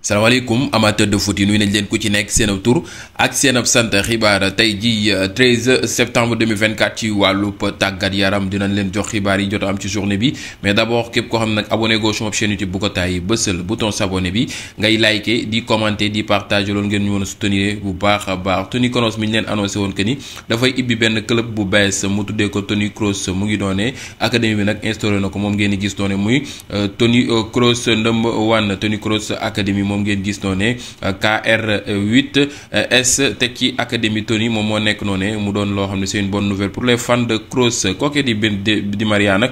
salaamaaleykum amateur de foot yi nuyu nañ leen ku ci nekk seen ab tur ak seen ab sant xibaar tey ji 13 septembre 2024 ci wàllub tàggat yaram dinañ leen jox xibaar yi jot am ci journée bi mais d'abord képp koo xam nag abonné goo suma chaîne YouTube bu ko tàyyi bësal bouton s'abonner bi ngay liker di commenter di partager loolu ngeen ñu mën a soutenir bu baax a baax Toni Kroos mi ñu leen annoncé woon que ni dafay ibbi benn club bu bees mu tuddee ko Toni Kroos mu ngi doonee académie bi nag instauré na ko moom ngeen di gis doone muy Toni Kroos number 1 Toni Kroos académie moom ngeen gis noonu KR8S teg ci académie Toni moom moo nekk noonu mu doon loo xam ne c'est une bonne nouvelle pour les fans de Kroos kooke di Maria nag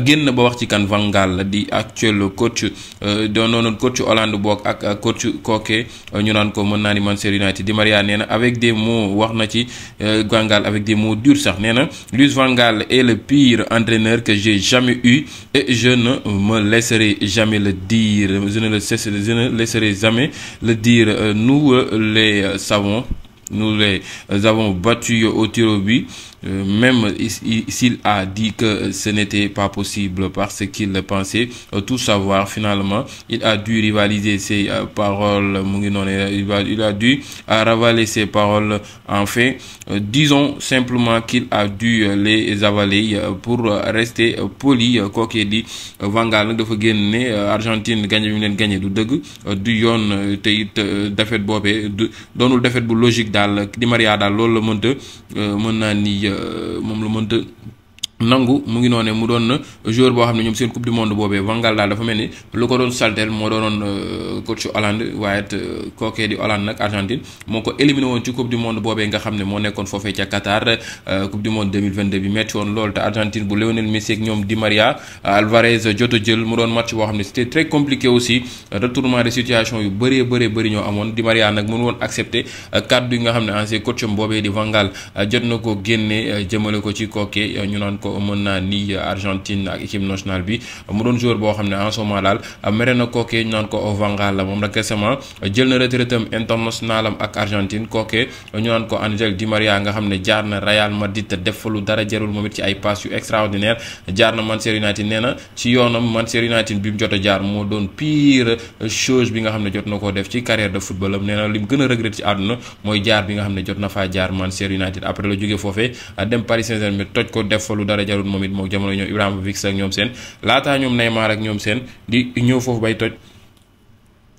génn ba wax ci kan Van Gaal di actuel coach doonoon coach Hollande boog ak coach kooke ñu naan ko mën naa ni Manchester United di Maria nee na avec des mots wax na ci Van Gaal avec des mots durs sax nee na Louis Van Gaal est le pire entraîneur que j'ai jamais eu et je ne me laisserai jamais le dire je ne laisserai jamais le dire nous les savons. Nous les avons battus au tir au but, même s'il a dit que ce n'était pas possible parce qu'il pensait tout savoir. Finalement, il a dû rivaliser ses paroles. Il a dû ravaler ses paroles. Enfin, disons simplement qu'il a dû les avaler pour rester poli. Kooku di Van Gaal nag dafa génne Argentine gagné bi mu leen gagné du dëgg du yoon te it défaite boobee doonul défaite bu logique daal di Maria daal loolu la mënta mën naa ni moom la mënta nangu mu ngi noone mu doon joueur boo xam ne ñoom seen coupe du monde boobee Van Gaal daal dafa mel ni lu ko doon saltel moo doonoon coach Hollande waaye it kookee di Hollande nag Argentine moo ko éliminé woon ci coupe du monde boobee nga xam ne moo nekkoon foofee ca Qatar coupe du monde 2022 bi metti woon loolu te Argentine bu Lionel Messi ak ñoom Di Maria Alvarez jot a jël mu doon match boo xam ne c'était très compliqué aussi retournement de situation yu bëri ñoo amoon Di Maria nag mënu woon accepter kaddu yi nga xam ne ancien coach am boobee di Van Gaal jot na ko génne jëmale ko ci kookee ñu naan ko mën naa ni Argentine ak équipe nationale bi mu doon joueur boo xam ne en ce moment daal mere na kookee ñu naan ko Van Gaal la moom nag récemment jël na retraite am international am ak Argentine kookee ñu naan ko Ángel Di Maria nga xam ne jaar na Real Madrid te def fa lu dara jarul moom it ci ay passes yu extraordinaire jaar na Manchester United nee na ci yoonam Manchester United bi mu jot a jaar moo doon pire chose bi nga xam ne jot na koo def ci carrière de football am nee na li mu gën a regret ci àdduna mooy jaar bi nga xam ne jot na faa jaar Manchester United après la jógee foofee dem Paris Saint-Germain toj ko def fa lu dara jarul moom it moo jamono ñoom Ibrahimovic ak ñoom seen laataa ñoom Neymar ak ñoom seen di ñëw foofu bay toj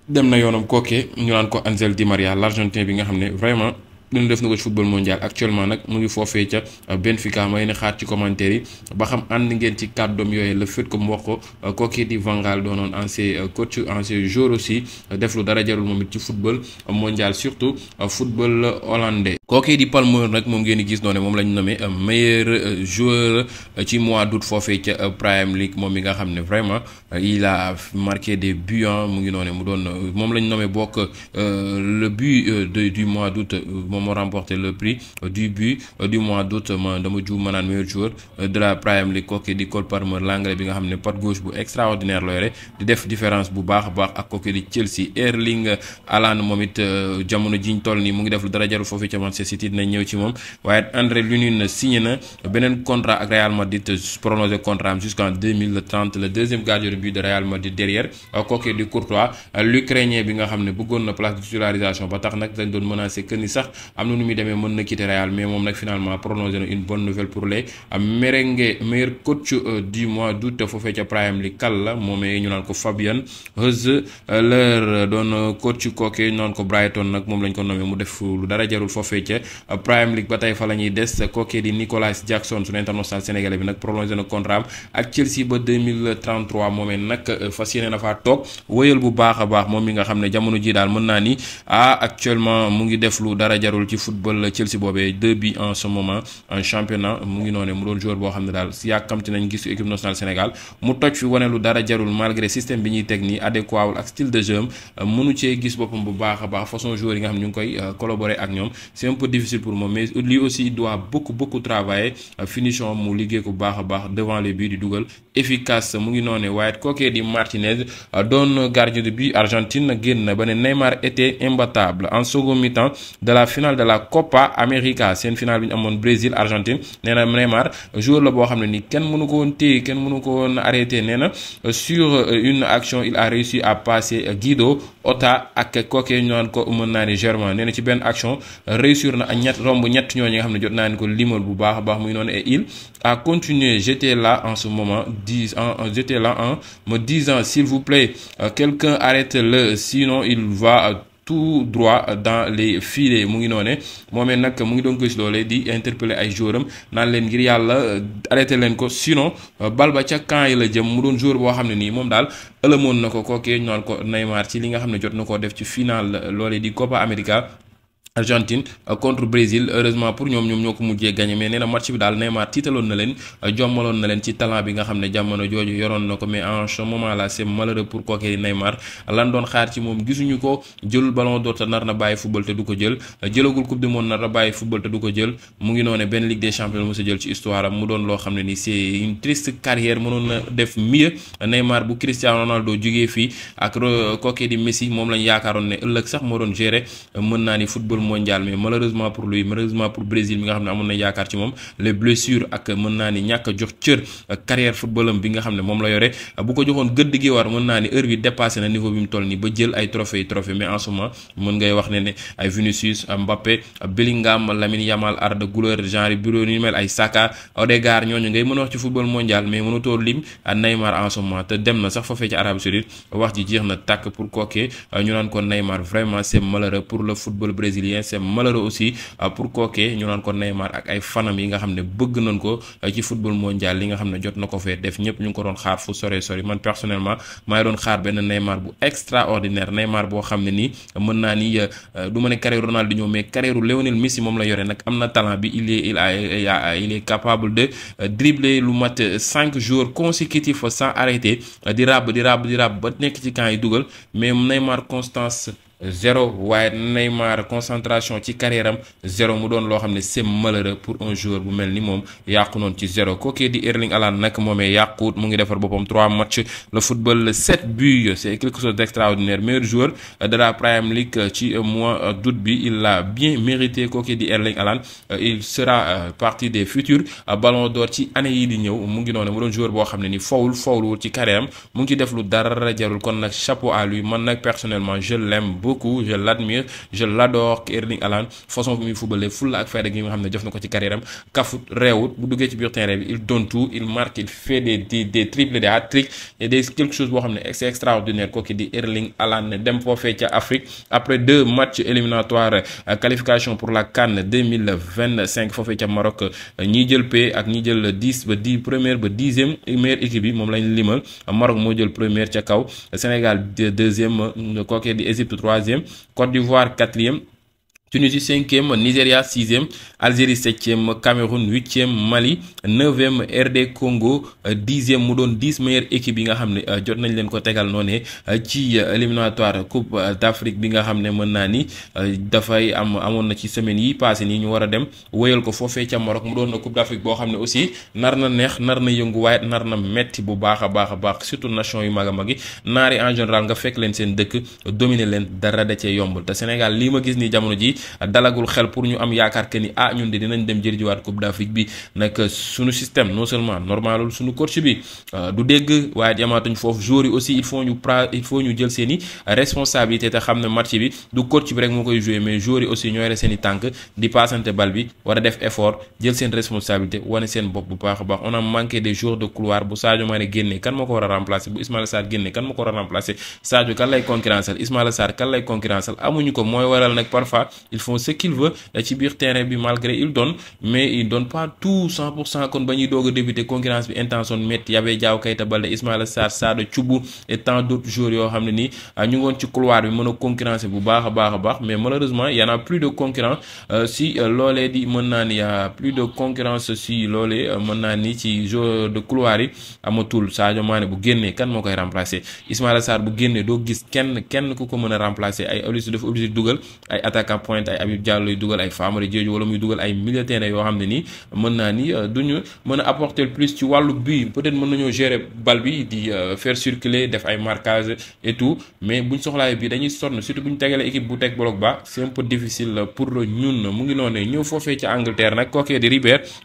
dem na yoonam kookee ñu naan ko Ángel Di Maria l'Argentin bi nga xam ne vraiment dina def na ko ci football mondial actuellement nag mu ngi foofee ca Benfica may ne xaar ci commentaire yi ba xam ànd ngeen ci kàddoom yooyu le fait que mu wax ko kooki di Van Gaal doonoon ancien coach ancien joueur aussi def lu dara jarul moom it ci football mondial surtout football hollandais. kooki di Palmer nag moom ngeen di gis noonu moom lañ nommé meilleur joueur ci mois d'août foofee ca Premier League moom mi nga xam ne vraiment il a marqué des buts mu ngi noonu mu doon moom lañ nommé bokk le but du mois d'août moom moo remporté le prix du but du mois d'août ma dama juum ma naan meilleur joueur de la Premier League kooku di Cole Palmer l'anglais bi nga xam ne patte gauche bu extraordinaire la yore di def différence bu baax a baax ak kooku di Chelsea. Erling Haaland moom it jamono jiñ toll nii mu ngi def lu dara jarul foofu ca Manchester City dinañ ñëw ci moom waaye André Lunin signé na beneen contrat ak Real Madrid prolongé contrat am jusqu'en 2030 le deuxième gardien de but de Real Madrid derrière kooku di Courtois l'Ukrainien bi nga xam ne bëggoon na place de titularisation ba tax nag dañ doon menacé que ni sax am na nu muy demee mën na quitter Real mais moom nag finalement prolongé na une bonne nouvelle pour les merengue meilleur coach du mois d'août foofee ca Premier League kal la moomee ñu naan ko Fabian Haller doon coach kooke ñu naan ko Brighton nag moom lañ ko nommé mu def lu dara jarul foofee ca Premier League ba tey fa la ñuy des kooke di Nicolas Jackson suñu international sénégalais bi nag prolongé na contrat am ak Chelsea ba 2033 moomee nag fas yéene na faa toog wëyal bu baax a baax moom mi nga xam ne jamono ji daal mën naa ni actuellement mu ngi def lu dara jarul ci football Chelsea boobee 2 buts en ce moment en championnat mu ngi noone mu doon joueur boo xam ne daal si yàkkamti nañ gis équipe nationale Sénégal mu toj fi wane lu dara jarul malgré système bi ñuy teg nii adéquat wul ak style de jeu mënu cee gis boppam bu baax a baax façon joueur yi nga xam ne ñu ngi koy collaborer ak ñoom c'est un peu difficile pour moi, mais lui aussi il doit beaucoup travailler finition mu liggéey ko baax a baax devant les buts di dugal efficace mu ngi noone. waaye kookee di Martinez doon gardien de but Argentine génn ba ne Neymar était imbattable en second mi-temps de la finale de la Copa América, seen finale bi ñu amoon Brésil Argentine. nee na Neymar joueur la boo xam ne ni kenn mënu ko woon téye kenn mënu ko woon arrêté. nee na sur une action il a réussi à passer Guido Ota ak kookee ñu naan ko mën naa ni Germain. nee na ci benn action réussir na romb ñett ñooñu nga xam ne jot naa ni ko limal bu baax a baax muy noonu. et il a continué. J'étais là en ce moment j'étais là en me disant s'il vous plaît quelqu'un arrête-le sinon il va tout droit dans les filets. mu ngi noone moomee nag mu ngi doon gis loolee di interpeller ay joueuram naan leen ngir yàlla arrêté leen ko sinon bal ba ca camp yi la jëm. mu doon joueur boo xam ne nii moom daal ëlëmoon na ko kookee ñu naan ko Neymar ci li nga xam ne jot na koo def ci final loolee di Copa América Argentine contre Brésil. heureusement pour ñoom ñoo ko mujjee gagné, mais nee na match bi daal Neymar tiitaloon na leen jommaloon na leen ci talent bi nga xam ne jamono jooju yoroon na ko. mais en ce moment là c'est malheureux pour kooku Neymar lan doon xaar ci moom gisuñu ko. jëlul ballon d'or te nar na bàyyi football te du ko jël. jëlagul coupe du monde nar na bàyyi football te du ko jël. mu ngi noone benn Ligue des champions mu sa jël ci histoire am mu doon loo xam ne ni c'est une triste carrière. mënoon na def mieux Neymar bu Cristiano Ronaldo jugee fii ak kooku di Messi moom lañ yaakaaroon ne ëllëg sax moo doon gérer mën naa ni football mondial. mais malheureusement pour lui, malheureusement pour Brésil mi nga xam ne amoon na yaakaar ci moom les blessures ak mën naa ni ñàkk a jox cër carrière footballam bi nga xam ne moom la yore. bu ko joxoon gëdd gi war mën naa ni heure bi dépassé na niveau bi mu toll nii ba jël ay trophée mais en ce moment mën ngay wax ne ay Vinicius Mbappé Bellingham Lamine Yamal Arda Güler genre bureau ñu mel ay Saka Odegaard ñooñu ngay mën a wax ci football mondial. mais mënutoo lim Neymar en ce moment te dem na sax foofee ci Arabie Saoudite wax ji jeex na tàkk pour kookee ñu naan ko Neymar. vraiment c'est malheureux pour le football brésilien, c'est malheureux aussi pour kookee ñu naan ko Neymar ak ay fanam yi nga xam ne bëgg nañ ko ci football mondial li nga xam ne jot na ko fee def. ñëpp ñu ngi ko doon xaar fu sori man personnellement maa ngi doon xaar benn Neymar bu extraordinaire. Neymar boo xam ne nii mën naa ni du ma ne carrière Ronaldinho mais carrière Lionel Messi moom la yore. nag am na talent bi il est capable de dribbler lu mat 5 jours consécutifs sans arrêter di ràbb ba nekk ci camp yi dugal. mais Neymar constance zéro, waaye Neymar concentration ci carrière am zéro. mu doon loo xam ne c'est malheureux pour un joueur bu mel ni moom yàqu noonu ci zéro. kookee di Erling Haaland nag moomee yàquut mu ngi defar boppam 3 matchs le football 7 buts, c'est quelque chose d'extraordinaire. meilleur joueur de la Premier League ci mois d'août bi, il l'a bien mérité. kookee di Erling Haaland il sera partie des futurs ballons d'or ci année yi di ñëw. mu ngi noonu mu doon joueur boo xam ne ni fawul ci carrière am mu ngi ci def lu dara jarul. kon nag chapeau à lui. man nag personnellement je l'aime beaucoup, je l'admire, je l'adore. Erling Haaland façon bi muy footballé fulla ak fayda gi nga xam ne def na ko ci carrière am kafut réewut bu duggee ci biir terrain bi il donne tout, il marque, il fait des triples, des hat-tricks et des quelque chose boo xam ne c'est extraordinaire. kooku di Erling Haaland ne dem foofee ca Afrique après 2 matchs éliminatoires qualification pour la CAN 2025 foofee ca Maroc. ñi jël P ak ñi jël 10 ba 10 première ba 10e meilleure équipe bi moom lañ limal. Maroc moo jël première ca kaw, Sénégal deuxième, kooku di Égypte 3e, Côte d'Ivoire 4e, Tunisie 5e, Nigeria 6e, Algérie 7e, Cameroun 8e, Mali 9e, RD Congo 10e. mu doon 10 meilleures équipes yi nga xam ne jot nañ leen ko tegal noonu ci éliminatoire Coupe d'Afrique bi nga xam ne mën naa ni dafay amoon na ci semaine yi passé nii ñu war a dem wéyal ko foofee ca Maroc. mu doon na Coupe d'Afrique boo xam ne aussi nar na neex, nar na yëngu, waaye nar na metti bu baax a baax surtout nation yu mag a mag yi. naari en général nga fekk leen seen dëkk dominer leen dara da cee yombul. te Sénégal lii ma gis nii jamono ji dalagul xel pour ñu am yaakaar que ni ñun de dinañ dem jëriñuwaat Coupe d'Afrique bi. nag suñu système non seulement normalul suñu coach bi du dégg, waaye yamaatuñ foofu joueurs yi aussi il faut ñu jël seen i responsabilité te xam ne match bi du coach bi rek moo koy jouer, mais joueurs yi aussi ñooy re seen i tànk di passante bal bi war a def effort jël seen responsabilité wane seen bopp bu baax a baax. on a manqué des joueurs de couloir. bu Sadio Mané génnee kan moo ko war a remplacer, bu Ismaïla Sarr génnee kan moo ko war a remplacer. Sadio kan lay concurrencer, Ismaïla Sarr kan lay concurrencer, amuñu ko. mooy waral nag parfois il faut ce qu'il veut ci biir terrain bi, malgré il donne mais il donne pas tout 100%. kon ba ñuy doog a débuter concurrence bi intention métti y'avait Diao Keita Baldé, Ismaïla Sarr, Sada Thioub et tant d'autres joueurs yoo xam ne nii ñu ngoon ci couloir bi mën a concurrencer bu baax a baax. mais malheureusement y en a plus de concurrence si loolee di mën naa ni y a plus de concurrence si loolee mën naa ni ci joueur de couloir yi amatul. Sadio Mané bu génnee kan moo koy remplacer, Ismaïla Sarr bu génnee doo gis kenn ku ko mën a remplacer. ay dafa obligé dugal ay attaquant point pointe ay Habib Diallo yu dugal ay Famara Diédhiou wala muy dugal ay milieu terrain yoo xam ne nii mën naa ni duñu mën a apporter plus ci wàllu but peut-être mën nañoo gérer bal bi di faire circuler def ay marquage et tout mais buñ soxlaay bi dañuy sonn surtout buñ tegalee équipe bu teg bloc bas c'est un peu difficile pour ñun mu ngi noonu ñëw foofee ci Angleterre nag kookee di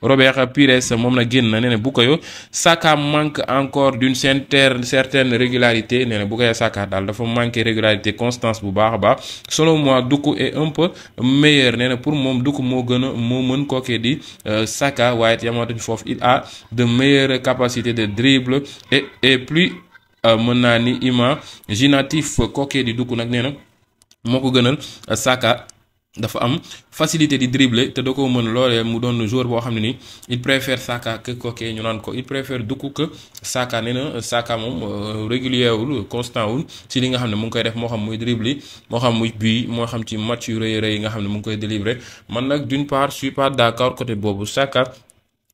Robert Pires moom na génn na nee na Bukayo Saka manque encore d'une certaine régularité nee na Bukayo Saka daal dafa manqué régularité constance bu baax a baax selon moi Doku est un peu meilleur nee na pour moom Doku moo mën kookee di Saka waaye yamatuñ foofu il a de meilleures capacités de dribble et plus mën naa ni imaginatif kookee di Doku nag nee na moo ko gënal Saka dafa am facilité di dribbler te da ko mën loolee mu doon joueur boo xam ne ni il préfère Saka que kookee ñu naan ko il préfère Doku que Saka nee na Saka moom régulier wul constant wul ci li nga xam ne mu ngi koy def moo xam muy dribbler moo xam muy but moo xam ci match yu rëy yi nga xam ne mu ngi koy délivrer man nag d'une part je suis pas d'accord côté boobu Saka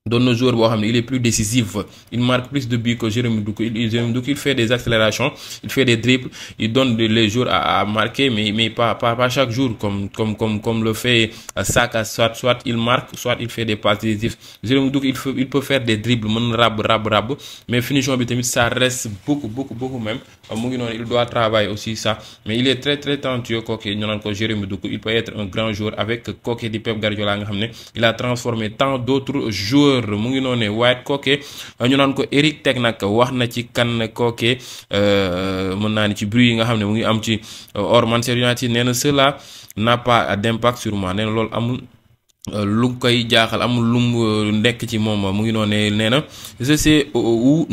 doon na joueur boo xam ne il est plus décisif il marque plus de buts que Jérémy Doku il fait des accélérations il fait des dribbles il donne les jours à marquer mais pas chaque jour comme le fait Saka soit il marque soit il fait des passes décisives Jérémy Doku il peut faire des dribbles mën rab mais finition bi tamit ça reste beaucoup même mu ngi noonu il doit travailler aussi ça mais il est très très talentueux kooku ñu naan ko Jérémy Doku il peut être un grand joueur avec kooku di Pep Guardiola nga xam ne il a transformé tant d'autres joueurs mu ngi noonu waaye kooke ñu naan ko Eric Ten nag wax na ci kan kooke mën naa ni ci bruit yi nga xam ne mu ngi am ci hors Manchester United nee na cela n'a pas d'impact sur moi nee na loolu amul lu koy jaaxal amul lu mu nekk ci moom mu ngi noonu nee na je sais où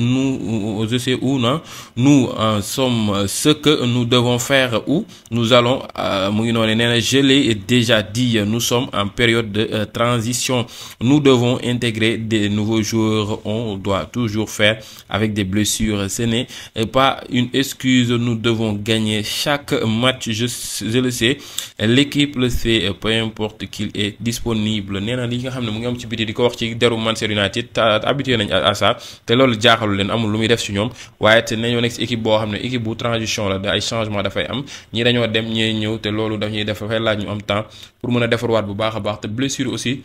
nous sommes ce que nous devons faire où nous allons mu ngi noonu nee na je l'ai déjà dit nous sommes en période de transition nous devons intégrer des nouveaux joueurs on doit toujours faire avec des blessures ce n'est pas une excuse nous devons gagner chaque match je le sais l'équipe le sait peu importe qu'il est disponible nee na li nga xam ne mu ngi am ci biti di ko wax ci deru Manchester United habitué nañ à ça te loolu jaaxalu leen amul lu muy def ci ñoom waaye te nañoo nekk ci équipe boo xam ne équipe bu transition la da ay changement dafay am ñi dañoo dem ñee ñëw te loolu dafay laaj ñu am temps pour mën a defarwaat bu baax a baax te blessure aussi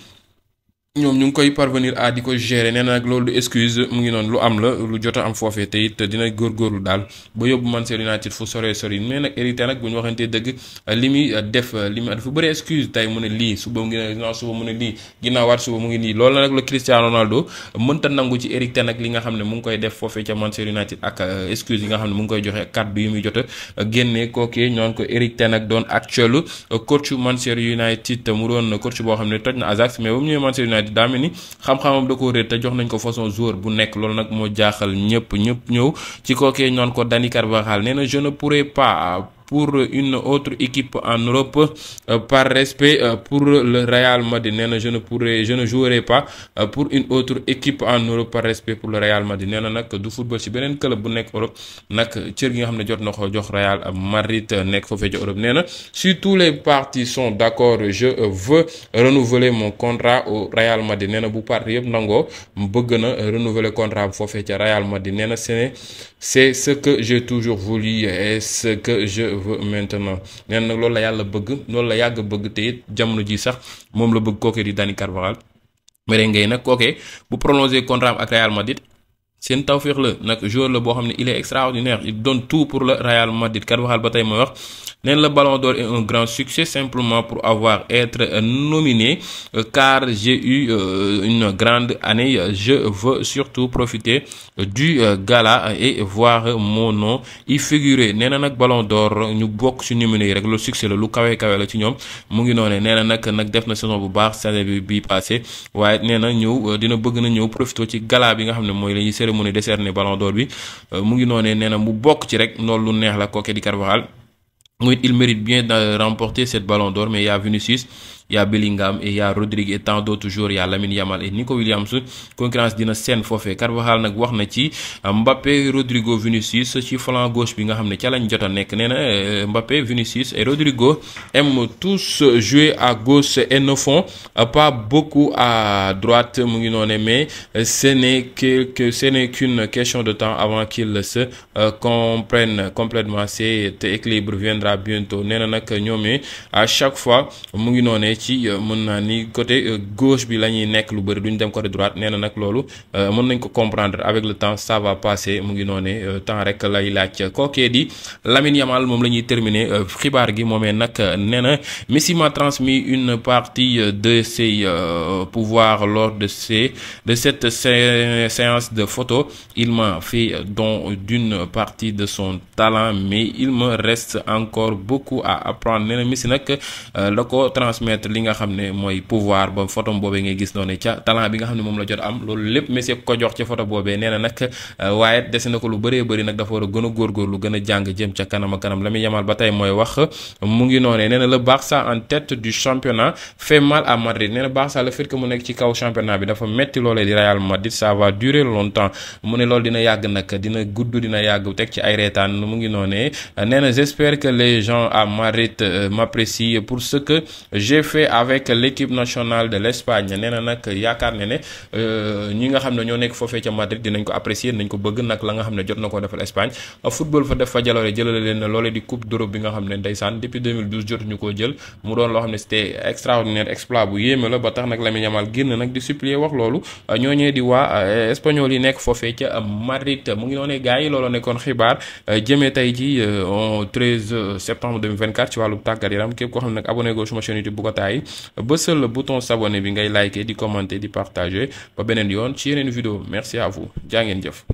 ñoom ñu ngi koy parvenir à di ko gérer nee na nag loolu du excuse mu ngi noonu lu am la lu jot a am foofee te it dina góorgóorlu daal ba yóbbu Manchester United fu sori mais nag hérité nag bu ñu waxantee dëgg li muy def dafa bëri excuse tey mu ne lii suba mu ngi ne ginnaaw suba mu ne lii ginnaawaat suba mu ngi nii loolu nag la Cristiano Ronaldo mënta nangu ci hérité nag li nga xam ne mu ngi koy def foofee ca Manchester United ak excuse yi nga xam ne mu ngi koy joxe kàddu yi muy jot a génne kookee ñoo ko hérité nag doon actuel coach Manchester United mu doon coach boo xam ne toj na Ajax mais ba mu ñëwee Manchester United daa mel ni xam-xamam da ko réer te jox nañ ko façon joueur bu nekk loolu nag moo jaaxal ñëpp ñëw ci kookee ñoon ko Dani Carvajal nee na je ne pourrais pas pour une autre équipe en Europe par respect pour le Real Madrid nee na je ne jouerai pas pour une autre équipe en Europe par respect pour le Real Madrid nee na nag du football ci beneen club bu nekk Europe nag cër gi nga xam ne jot na ko jox Real Madrid nekk foofee ci Europe nee na si tous les parties sont d'accord je veux renouveler mon contrat au Real Madrid nee na bu parti yëpp nangoo bëgg na renouveler contrat foofee ci Real Madrid nee na c'est ce que j'ai toujours voulu et ce que je veux maintenant nee na nag loolu la yàlla bëgg loolu la yàgg bëgg te it jamono ji sax moom la bëgg kookee di Dani Carvajal merengue nag kookee bu prolonger contrat ak Real Madrid seen tawféex la nag joueur la boo xam ne il est extraordinaire il donne tout pour le Real Madrid Carvajal ba tey mooy wax neen le Ballon d'Or est un grand succès simplement pour avoir être nominé car j'ai eu une grande année je veux surtout profiter du gala et voir mon nom y figurer nee na nag Ballon d'Or ñu bokk ci nominé yi rek lu succès la lu kawe la ci ñoom mu ngi noone nee na nag def na saison bu baax saison bi passé waaye nee na dina bëgg na ñëw profiter ci gala bi nga xam ne mooy lañuy cérémonie décerné Ballon d'Or bi mu ngi noone nee na mu bokk ci rek loolu lu neex la kooke di Carvajal il mérite bien de remporter cette Ballon d'Or mais il y a Vinicius y a Bellingham et y a Rodrigue et tant d'autres joueurs, y a Lamine Yamal et Nico Williams. Concurrence dina seen foofee. Carvajal nag wax na ci Mbappé, Rodrigo, Vinicius ci flanc gauche bi nga xam ne ca lañ jot a nekk. Nee na Mbappé, Vinicius et Rodrigo aiment tous jouer à gauche et ne font pas beaucoup à droite mu ngi noone, mais ce n'est qu'une question de temps avant qu'ils se comprennent complètement. Cet équilibre viendra bientôt. Nee na nag ñoomee à chaque fois mu ngi noone ci mën naa ni côté gauche bi la ñuy nekk lu bëri duñ dem côté droite. Nee na nag loolu mën nañ ko comprendre, avec le temps ça va passer. mu ngi noone temps rek lay laaj. kookee di Lamine Yamal moom la ñuy terminer xibaar gi moomee nag nee na Messi m'a transmis une partie de ses pouvoirs lors de cette séance de photo. Il m'a fait don d'une partie de son talent, mais il me reste encore beaucoup à apprendre. nee na Messi nag la ko transmettre li nga xam ne mooy pouvoir ba photo boobee ngay gis noonu ca talent bi nga xam ne moom la jot am loolu lépp Messi ko jox ci photo boobee. nee na nag waaye dese na ko lu bëree bëri nag dafa war a gën a góorgóorlu gën a jàng jëm ca kanam a kanam. Lamine Yamal ba tey mooy wax mu ngi noonee. nee na le Barça en tête du championnat fait mal à Madrid. nee na Barça le fait que mu nekk ci kaw championnat bi dafa metti loolee di Real Madrid, ça va durer longtemps. mu ne loolu dina yàgg nag, dina gudd, dina yàgg teg ci ay reetaan. mu ngi noonee. nee na j'espère que les gens à Madrid m'apprécient pour ce que j'ai fait avec l'équipe nationale de l'Espagne. nee na nag yaakaar ne ñi nga xam ne ñoo nekk foofee ca Madrid dinañ ko apprécier, nañ ko bëgg nag la nga xam ne jot na ko defal Espagne. football fa def fa jaloore jëlale leen loolee di coupe d'Europe bi nga xam ne ndeysaan depuis 2012 jotuñu koo jël. mu doon loo xam ne c'était extraordinaire, exploit bu yéeme la ba tax nag Lamine Yamal génn nag di supplier wax loolu ñooñee di waa espagnol yi nekk foofee ca Madrid. mu ngi noonee gars yi looloo nekkoon xibaar jëmee tey ji 13 septembre 2024 ci wàllu tàggat yaram. képp koo xam ne nag abonné go suma chaîne YouTube bu ko taay bësal le bouton s'abonner bi ngay liker di commenter di partager ba beneen yoon ci yeneen vidéo. merci à vous, jaa ngeen jëf.